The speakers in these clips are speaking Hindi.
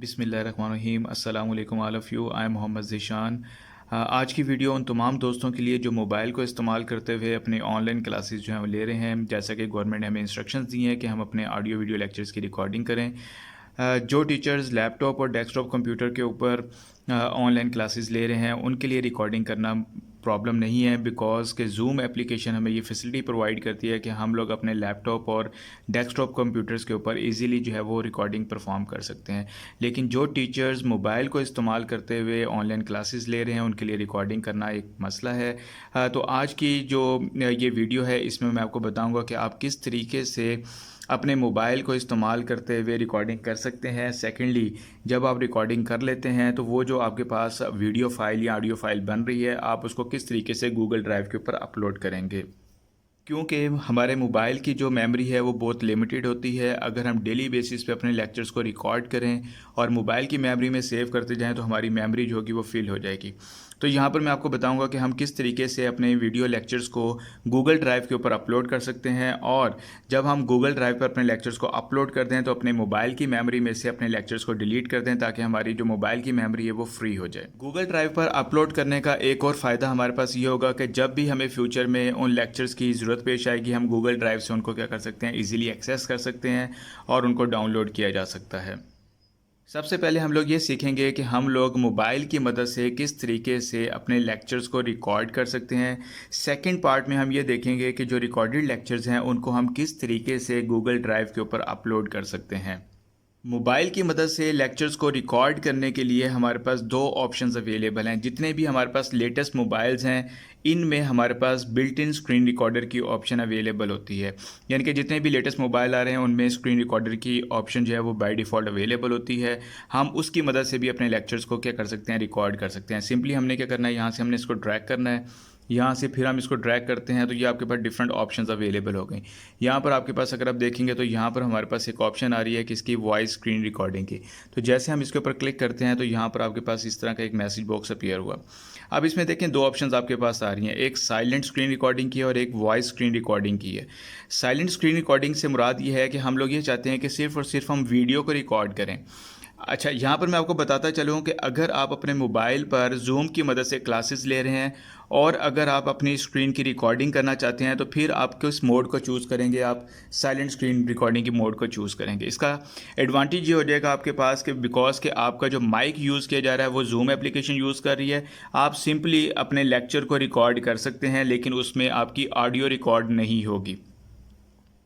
बिस्मिल्लाहिर्रहमानिर्रहीम अस्सलाम वालेकुम all of you. I am Mohammed Zeeshan. आज की वीडियो उन तमाम दोस्तों के लिए जो मोबाइल को इस्तेमाल करते हुए अपने ऑनलाइन क्लासेस जो हैं वो ले रहे हैं। जैसा कि गवर्नमेंट ने हमें इंस्ट्रक्शंस दी हैं कि हम अपने ऑडियो वीडियो लेक्चर्स की रिकॉर्डिंग करें। जो टीचर्स लैपटॉप और डेस्कटॉप कंप्यूटर के ऊपर ऑनलाइन क्लासेस ले रहे हैं उनके लिए रिकॉर्डिंग करना प्रॉब्लम नहीं है, बिकॉज़ के ज़ूम एप्लीकेशन हमें ये फैसिलिटी प्रोवाइड करती है कि हम लोग अपने लैपटॉप और डेस्कटॉप कंप्यूटर्स के ऊपर इजीली जो है वो रिकॉर्डिंग परफॉर्म कर सकते हैं। लेकिन जो टीचर्स मोबाइल को इस्तेमाल करते हुए ऑनलाइन क्लासेस ले रहे हैं उनके लिए रिकॉर्डिंग करना एक मसला है। तो आज की जो ये वीडियो है इसमें मैं आपको बताऊंगा कि आप किस तरीके से अपने मोबाइल को इस्तेमाल करते हुए रिकॉर्डिंग कर सकते हैं। सेकेंडली, जब आप रिकॉर्डिंग कर लेते हैं तो वो जो आपके पास वीडियो फाइल या ऑडियो फाइल बन रही है आप उसको किस तरीके से गूगल ड्राइव के ऊपर अपलोड करेंगे। क्योंकि हमारे मोबाइल की जो मेमोरी है वो बहुत लिमिटेड होती है। अगर हम डेली बेसिस पे अपने लेक्चर्स को रिकॉर्ड करें और मोबाइल की मेमोरी में सेव करते जाएं तो हमारी मेमोरी जो होगी वो फिल हो जाएगी। तो यहाँ पर मैं आपको बताऊंगा कि हम किस तरीके से अपने वीडियो लेक्चर्स को गूगल ड्राइव के ऊपर अपलोड कर सकते हैं, और जब हम गूगल ड्राइव पर अपने लेक्चर्स को अपलोड कर दें तो अपने मोबाइल की मेमोरी में से अपने लेक्चर्स को डिलीट कर दें ताकि हमारी जो मोबाइल की मेमोरी है वो फ्री हो जाए। गूगल ड्राइव पर अपलोड करने का एक और फ़ायदा हमारे पास ये होगा कि जब भी हमें फ्यूचर में उन लेक्चर्स की ज़रूरत पेश आएगी हम गूगल ड्राइव से उनको क्या कर सकते हैं, ईजिली एक्सेस कर सकते हैं और उनको डाउनलोड किया जा सकता है। सबसे पहले हम लोग ये सीखेंगे कि हम लोग मोबाइल की मदद से किस तरीके से अपने लेक्चर्स को रिकॉर्ड कर सकते हैं। सेकंड पार्ट में हम ये देखेंगे कि जो रिकॉर्डेड लेक्चर्स हैं उनको हम किस तरीके से गूगल ड्राइव के ऊपर अपलोड कर सकते हैं। मोबाइल की मदद से लेक्चर्स को रिकॉर्ड करने के लिए हमारे पास दो ऑप्शंस अवेलेबल हैं। जितने भी हमारे पास लेटेस्ट मोबाइल्स हैं इनमें हमारे पास बिल्ट इन स्क्रीन रिकॉर्डर की ऑप्शन अवेलेबल होती है। यानी कि जितने भी लेटेस्ट मोबाइल आ रहे हैं उनमें स्क्रीन रिकॉर्डर की ऑप्शन जो है वो बाय डिफ़ॉल्ट अवेलेबल होती है। हम उसकी मदद से भी अपने लेक्चर्स को क्या कर सकते हैं, रिकॉर्ड कर सकते हैं। सिंपली हमने क्या करना है, यहाँ से हमने इसको ड्रैग करना है, यहाँ से फिर हम इसको ड्रैग करते हैं तो ये आपके पास डिफरेंट ऑप्शंस अवेलेबल हो गई। यहाँ पर आपके पास अगर आप देखेंगे तो यहाँ पर हमारे पास एक ऑप्शन आ रही है कि इसकी वॉइस स्क्रीन रिकॉर्डिंग की। तो जैसे हम इसके ऊपर क्लिक करते हैं तो यहाँ पर आपके पास इस तरह का एक मैसेज बॉक्स अपीयर हुआ। अब इसमें देखें दो ऑप्शंस आपके पास आ रही हैं, एक साइलेंट स्क्रीन रिकॉर्डिंग की है और एक वॉइस स्क्रीन रिकॉर्डिंग की है। साइलेंट स्क्रीन रिकॉर्डिंग से मुराद ये है कि हम लोग ये चाहते हैं कि सिर्फ और सिर्फ हम वीडियो को रिकॉर्ड करें। अच्छा, यहाँ पर मैं आपको बताता चलूँ कि अगर आप अपने मोबाइल पर जूम की मदद से क्लासेस ले रहे हैं और अगर आप अपनी स्क्रीन की रिकॉर्डिंग करना चाहते हैं तो फिर आप किस मोड को चूज़ करेंगे, आप साइलेंट स्क्रीन रिकॉर्डिंग की मोड को चूज़ करेंगे। इसका एडवांटेज ये हो जाएगा आपके पास कि बिकॉज के आपका जो माइक यूज़ किया जा रहा है वो जूम एप्लीकेशन यूज़ कर रही है। आप सिंपली अपने लेक्चर को रिकॉर्ड कर सकते हैं लेकिन उसमें आपकी ऑडियो रिकॉर्ड नहीं होगी।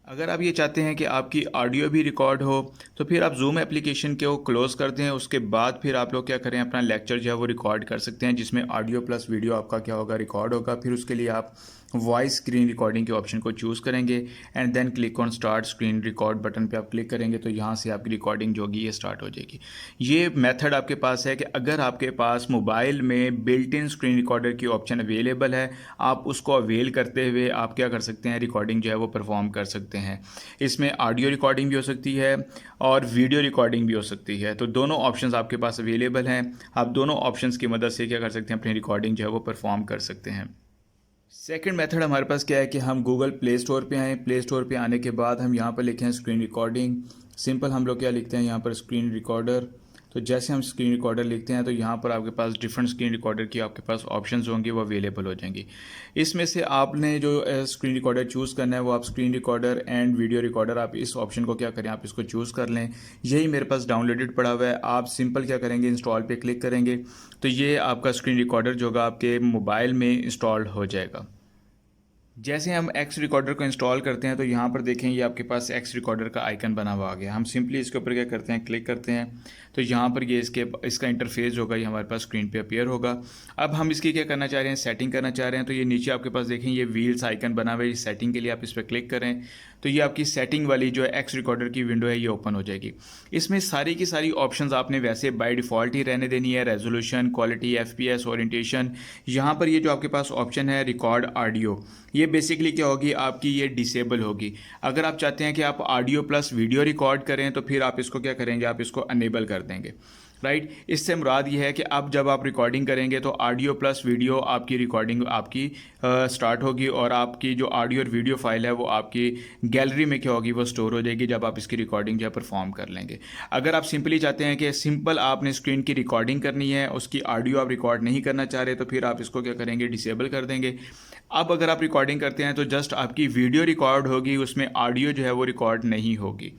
अगर आप ये चाहते हैं कि आपकी ऑडियो भी रिकॉर्ड हो तो फिर आप जूम एप्लीकेशन को क्लोज़ कर दें। उसके बाद फिर आप लोग क्या करें, अपना लेक्चर जो है वो रिकॉर्ड कर सकते हैं जिसमें ऑडियो प्लस वीडियो आपका क्या होगा, रिकॉर्ड होगा। फिर उसके लिए आप वॉइस स्क्रीन रिकॉर्डिंग के ऑप्शन को चूज़ करेंगे and then click on start screen record button पे आप क्लिक करेंगे तो यहाँ से आपकी रिकॉर्डिंग जो होगी ये स्टार्ट हो जाएगी। ये मेथड आपके पास है कि अगर आपके पास मोबाइल में बिल्ट इन स्क्रीन रिकॉर्डर की ऑप्शन अवेलेबल है आप उसको अवेल करते हुए आप क्या कर सकते हैं, रिकॉर्डिंग जो है वो परफॉर्म कर सकते हैं। इसमें ऑडियो रिकॉर्डिंग भी हो सकती है और वीडियो रिकॉर्डिंग भी हो सकती है। तो दोनों ऑप्शंस आपके पास अवेलेबल हैं। आप दोनों ऑप्शंस की मदद से क्या कर सकते हैं, अपनी रिकॉर्डिंग जो है वो परफॉर्म कर सकते हैं। सेकंड मेथड हमारे पास क्या है कि हम गूगल प्ले स्टोर पे आएँ। प्ले स्टोर पे आने के बाद हम यहाँ पर लिखें स्क्रीन रिकॉर्डिंग। सिंपल हम लोग क्या लिखते हैं यहाँ पर, स्क्रीन रिकॉर्डर। तो जैसे हम स्क्रीन रिकॉर्डर लिखते हैं तो यहाँ पर आपके पास डिफरेंट स्क्रीन रिकॉर्डर की आपके पास ऑप्शंस होंगी, वो अवेलेबल हो जाएंगी। इसमें से आपने जो स्क्रीन रिकॉर्डर चूज़ करना है वो आप screen recorder and video recorder, आप इस ऑप्शन को क्या करें, आप इसको चूज़ कर लें। यही मेरे पास डाउनलोडेड पड़ा हुआ है। आप सिंपल क्या करेंगे, इंस्टॉल पे क्लिक करेंगे तो ये आपका स्क्रीन रिकॉर्डर जो होगा आपके मोबाइल में इंस्टॉल हो जाएगा। जैसे हम एक्स रिकॉर्डर को इंस्टॉल करते हैं तो यहाँ पर देखें ये आपके पास एक्स रिकॉर्डर का आइकन बना हुआ आ गया। हम सिंपली इसके ऊपर क्या करते हैं, क्लिक करते हैं तो यहाँ पर ये इसका इंटरफेस होगा, ये हमारे पास स्क्रीन पे अपीयर होगा। अब हम इसकी क्या करना चाह रहे हैं, सेटिंग करना चाह रहे हैं। तो ये नीचे आपके पास देखें ये व्हील्स आइकन बना हुआ है, ये सेटिंग के लिए आप इस पर क्लिक करें तो ये आपकी सेटिंग वाली जो है एक्स रिकॉर्डर की विंडो है ये ओपन हो जाएगी। इसमें सारी की सारी ऑप्शंस आपने वैसे बाय डिफ़ॉल्ट ही रहने देनी है, रेजोल्यूशन, क्वालिटी, एफपीएस, ओरिएंटेशन। यहाँ पर ये जो आपके पास ऑप्शन है रिकॉर्ड ऑडियो, ये बेसिकली क्या होगी आपकी, ये डिसेबल होगी। अगर आप चाहते हैं कि आप ऑडियो प्लस वीडियो रिकॉर्ड करें तो फिर आप इसको क्या करेंगे, आप इसको अनेबल कर देंगे। राइट। इससे मुराद ये है कि अब जब आप रिकॉर्डिंग करेंगे तो ऑडियो प्लस वीडियो आपकी रिकॉर्डिंग आपकी स्टार्ट होगी और आपकी जो ऑडियो और वीडियो फाइल है वो आपकी गैलरी में क्या होगी, वो स्टोर हो जाएगी जब आप इसकी रिकॉर्डिंग जो है परफॉर्म कर लेंगे। अगर आप सिंपली चाहते हैं कि सिंपल आपने स्क्रीन की रिकॉर्डिंग करनी है, उसकी ऑडियो आप रिकॉर्ड नहीं करना चाह रहे, तो फिर आप इसको क्या करेंगे, डिसेबल कर देंगे। अब अगर आप रिकॉर्डिंग करते हैं तो जस्ट आपकी वीडियो रिकॉर्ड होगी, उसमें ऑडियो जो है वो रिकॉर्ड नहीं होगी,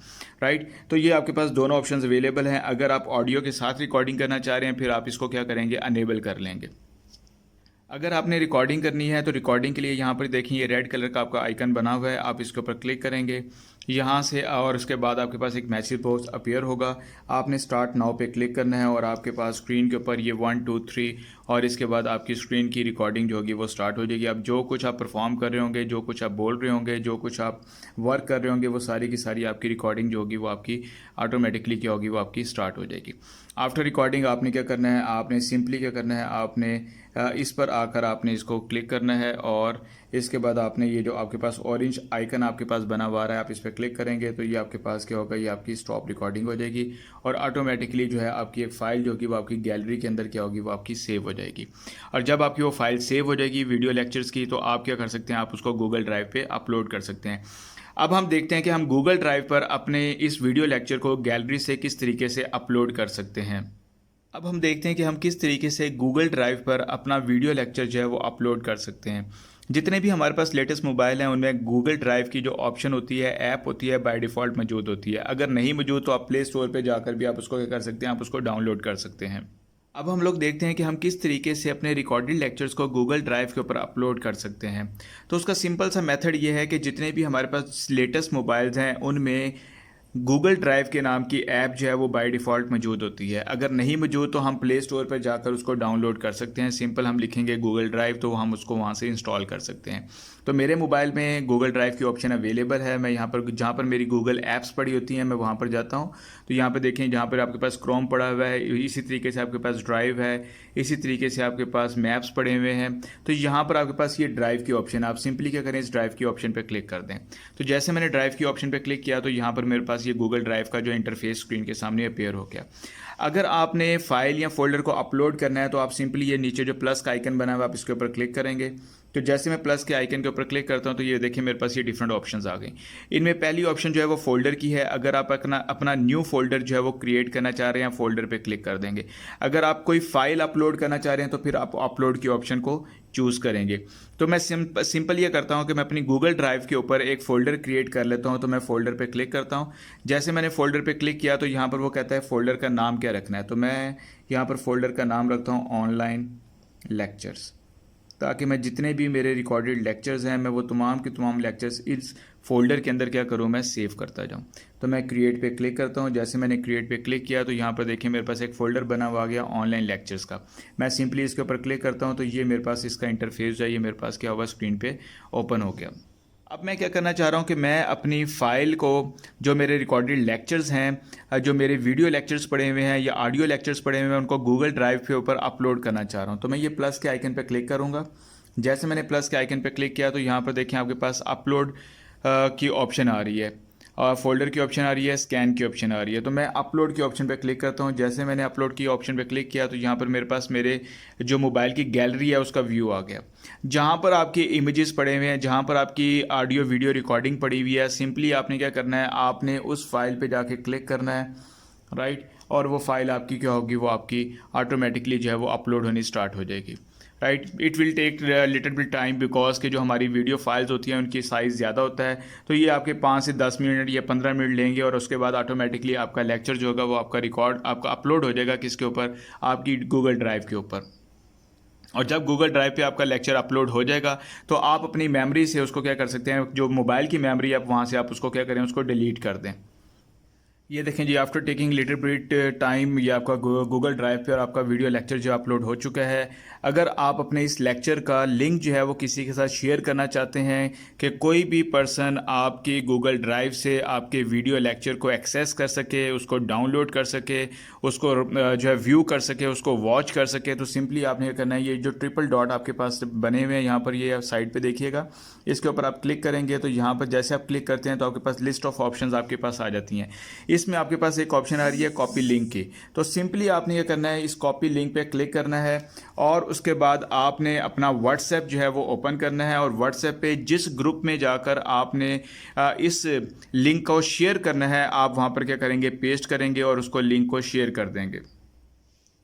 राइट। तो ये आपके पास दोनों ऑप्शंस अवेलेबल हैं। अगर आप ऑडियो के साथ रिकॉर्डिंग करना चाह रहे हैं फिर आप इसको क्या करेंगे, अनेबल कर लेंगे। अगर आपने रिकॉर्डिंग करनी है तो रिकॉर्डिंग के लिए यहाँ पर देखिए ये रेड कलर का आपका आइकन बना हुआ है, आप इसके ऊपर क्लिक करेंगे यहाँ से और उसके बाद आपके पास एक मैसेज बॉक्स अपीयर होगा। आपने स्टार्ट नाउ पे क्लिक करना है और आपके पास स्क्रीन के ऊपर ये 1 2 3 और इसके बाद आपकी स्क्रीन की रिकॉर्डिंग जो होगी वो स्टार्ट हो जाएगी। अब जो कुछ आप परफॉर्म कर रहे होंगे, जो कुछ आप बोल रहे होंगे, जो कुछ आप वर्क कर रहे होंगे, वो सारी की सारी आपकी रिकॉर्डिंग जो होगी वो आपकी ऑटोमेटिकली क्या होगी, वो आपकी स्टार्ट हो जाएगी। आफ्टर रिकॉर्डिंग आपने क्या करना है, आपने सिंपली क्या करना है, आपने इस पर आकर आपने इसको क्लिक करना है और इसके बाद आपने ये जो आपके पास ऑरेंज आइकन आपके पास बना हुआ है, आप इस पर क्लिक करेंगे तो ये आपके पास क्या होगा, ये आपकी स्टॉप रिकॉर्डिंग हो जाएगी और ऑटोमेटिकली जो है आपकी एक फ़ाइल जो होगी वो आपकी गैलरी के अंदर क्या होगी, वो आपकी सेव हो जाएगी। और जब आपकी वो फाइल सेव हो जाएगी वीडियो लेक्चर्स की, तो आप क्या कर सकते हैं, आप उसको गूगल ड्राइव पे अपलोड कर सकते हैं। अब हम देखते हैं कि हम गूगल ड्राइव पर अपने इस वीडियो लेक्चर को गैलरी से किस तरीके से अपलोड कर सकते हैं। अब हम देखते हैं कि हम किस तरीके से गूगल ड्राइव पर अपना वीडियो लेक्चर जो है वो अपलोड कर सकते हैं। जितने भी हमारे पास लेटेस्ट मोबाइल हैं उनमें गूगल ड्राइव की जो ऑप्शन होती है, ऐप होती है, बाय डिफ़ॉल्ट मौजूद होती है। अगर नहीं मौजूद तो आप प्ले स्टोर पे जाकर भी आप उसको क्या कर सकते हैं, आप उसको डाउनलोड कर सकते हैं। अब हम लोग देखते हैं कि हम किस तरीके से अपने रिकॉर्डेड लेक्चर्स को गूगल ड्राइव के ऊपर अपलोड कर सकते हैं। तो उसका सिंपल सा मेथड ये है कि जितने भी हमारे पास लेटेस्ट मोबाइल्स हैं उनमें गूगल ड्राइव के नाम की ऐप जो है वो बाय डिफ़ॉल्ट मौजूद होती है। अगर नहीं मौजूद तो हम प्ले स्टोर पर जाकर उसको डाउनलोड कर सकते हैं। सिंपल हम लिखेंगे गूगल ड्राइव तो हम उसको वहाँ से इंस्टॉल कर सकते हैं। तो मेरे मोबाइल में गूगल ड्राइव की ऑप्शन अवेलेबल है। मैं यहाँ पर जहाँ पर मेरी गूगल ऐप्स पड़ी होती हैं मैं वहाँ पर जाता हूँ। तो यहाँ पर देखें, जहाँ पर आपके पास क्रोम पड़ा हुआ है, इसी तरीके से आपके पास ड्राइव है, इसी तरीके से आपके पास मैप्स पड़े हुए हैं। तो यहाँ पर आपके पास ये ड्राइव की ऑप्शन है। आप सिंपली क्या करें, इस ड्राइव की ऑप्शन पर क्लिक कर दें। तो जैसे मैंने ड्राइव की ऑप्शन पर क्लिक किया तो यहाँ पर मेरे पास ये गूगल ड्राइव का जो इंटरफेस स्क्रीन के सामने अपीयर हो गया। अगर आपने फाइल या फोल्डर को अपलोड करना है तो आप सिंपली ये नीचे जो प्लस का आइकन बना हुआ है आप इसके ऊपर क्लिक करेंगे। तो जैसे मैं प्लस के आइकन के ऊपर क्लिक करता हूं तो ये देखिए मेरे पास ये डिफरेंट ऑप्शंस आ गए। इनमें पहली ऑप्शन जो है वो फोल्डर की है। अगर आप अपना न्यू फोल्डर जो है वो क्रिएट करना चाह रहे हैं, फोल्डर पे क्लिक कर देंगे। अगर आप कोई फाइल अपलोड करना चाह रहे हैं तो फिर आप अपलोड की ऑप्शन को चूज़ करेंगे। तो मैं सिंपल ये करता हूँ कि मैं अपनी गूगल ड्राइव के ऊपर एक फ़ोल्डर क्रिएट कर लेता हूँ। तो मैं फ़ोल्डर पे क्लिक करता हूँ। जैसे मैंने फ़ोल्डर पे क्लिक किया तो यहाँ पर वो कहता है फ़ोल्डर का नाम क्या रखना है। तो मैं यहाँ पर फ़ोल्डर का नाम रखता हूँ ऑनलाइन लेक्चर्स, ताकि मैं जितने भी मेरे रिकॉर्डेड लेक्चर्स हैं मैं वो तमाम के तमाम लेक्चर्स इस फोल्डर के अंदर क्या करूँ, मैं सेव करता जाऊँ। तो मैं क्रिएट पे क्लिक करता हूँ। जैसे मैंने क्रिएट पे क्लिक किया तो यहाँ पर देखिए मेरे पास एक फ़ोल्डर बना हुआ आ गया ऑनलाइन लेक्चर्स का। मैं सिंपली इसके ऊपर क्लिक करता हूँ तो ये मेरे पास इसका इंटरफेस जो है ये मेरे पास क्या हुआ, स्क्रीन पे ओपन हो गया। अब मैं क्या करना चाह रहा हूँ कि मैं अपनी फ़ाइल को, जो मेरे रिकॉर्डेड लेक्चर्स हैं, जो मेरे वीडियो लेक्चर्स पड़े हुए हैं या ऑडियो लेक्चर्स पड़े हुए हैं, उनको गूगल ड्राइव के ऊपर अपलोड करना चाह रहा हूँ। तो मैं ये प्लस के आइकन पर क्लिक करूँगा। जैसे मैंने प्लस के आइकन पर क्लिक किया तो यहाँ पर देखें आपके पास अपलोड की ऑप्शन आ रही है और फोल्डर की ऑप्शन आ रही है, स्कैन की ऑप्शन आ रही है। तो मैं अपलोड की ऑप्शन पे क्लिक करता हूँ। जैसे मैंने अपलोड की ऑप्शन पे क्लिक किया तो यहाँ पर मेरे पास मेरे जो मोबाइल की गैलरी है उसका व्यू आ गया, जहाँ पर आपके इमेजेस पड़े हुए हैं, जहाँ पर आपकी ऑडियो वीडियो रिकॉर्डिंग पड़ी हुई है। सिंपली आपने क्या करना है, आपने उस फाइल पर जाके क्लिक करना है, राइट, और वो फाइल आपकी क्या होगी, वो आपकी ऑटोमेटिकली जो है वो अपलोड होनी स्टार्ट हो जाएगी। Right, it will take little bit time because कि जो हमारी वीडियो फाइल्स होती हैं उनकी साइज़ ज़्यादा होता है। तो ये आपके 5 से 10 मिनट या 15 मिनट लेंगे और उसके बाद ऑटोमेटिकली आपका लेक्चर जो होगा वो आपका रिकॉर्ड आपका अपलोड हो जाएगा किसके ऊपर, आपकी गूगल ड्राइव के ऊपर। और जब गूगल ड्राइव पे आपका लेक्चर अपलोड हो जाएगा तो आप अपनी मेमोरी से उसको क्या कर सकते हैं, जो मोबाइल की मेमोरी आप वहाँ से आप उसको क्या करें, उसको डिलीट कर दें। ये देखें जी, after taking little bit time ये आपका गूगल ड्राइव पे और आपका वीडियो लेक्चर जो अपलोड हो चुका है। अगर आप अपने इस लेक्चर का लिंक जो है वो किसी के साथ शेयर करना चाहते हैं कि कोई भी पर्सन आपकी गूगल ड्राइव से आपके वीडियो लेक्चर को एक्सेस कर सके, उसको डाउनलोड कर सके, उसको जो है व्यू कर सके, उसको वॉच कर सके, तो सिंपली आपने करना है, ये जो ट्रिपल डॉट आपके पास बने हुए हैं यहाँ पर, ये साइड पर देखिएगा, इसके ऊपर आप क्लिक करेंगे तो यहाँ पर जैसे आप क्लिक करते हैं तो आपके पास लिस्ट ऑफ ऑप्शंस आपके पास आ जाती हैं। इसमें आपके पास एक ऑप्शन आ रही है कॉपी लिंक की। तो सिंपली आपने क्या करना है, इस कॉपी लिंक पे क्लिक करना है और उसके बाद आपने अपना व्हाट्सएप जो है वो ओपन करना है और व्हाट्सएप पे जिस ग्रुप में जाकर आपने इस लिंक को शेयर करना है, आप वहाँ पर क्या करेंगे, पेस्ट करेंगे और उसको लिंक को शेयर कर देंगे।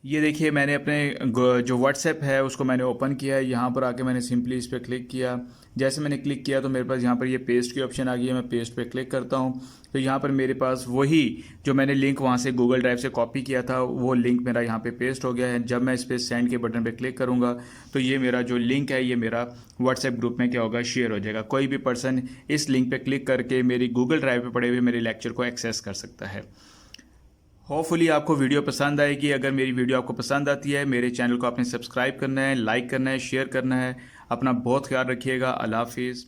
ये देखिए मैंने अपने जो व्हाट्सएप है उसको मैंने ओपन किया है। यहाँ पर आके मैंने सिंपली इस पर क्लिक किया। जैसे मैंने क्लिक किया तो मेरे पास यहाँ पर ये पेस्ट की ऑप्शन आ गई है। मैं पेस्ट पे क्लिक करता हूँ तो यहाँ पर मेरे पास वही जो मैंने लिंक वहाँ से गूगल ड्राइव से कॉपी किया था वो लिंक मेरा यहाँ पे पेस्ट हो गया है। जब मैं इस पर सेंड के बटन पे क्लिक करूँगा तो ये मेरा जो लिंक है ये मेरा व्हाट्सएप ग्रुप में क्या होगा, शेयर हो जाएगा। कोई भी पर्सन इस लिंक पर क्लिक करके मेरी गूगल ड्राइव पर पड़े हुए मेरे लेक्चर को एक्सेस कर सकता है। होपफुली आपको वीडियो पसंद आएगी। अगर मेरी वीडियो आपको पसंद आती है, मेरे चैनल को आपने सब्सक्राइब करना है, लाइक करना है, शेयर करना है। अपना बहुत ख्याल रखिएगा। अल्लाह हाफिज़।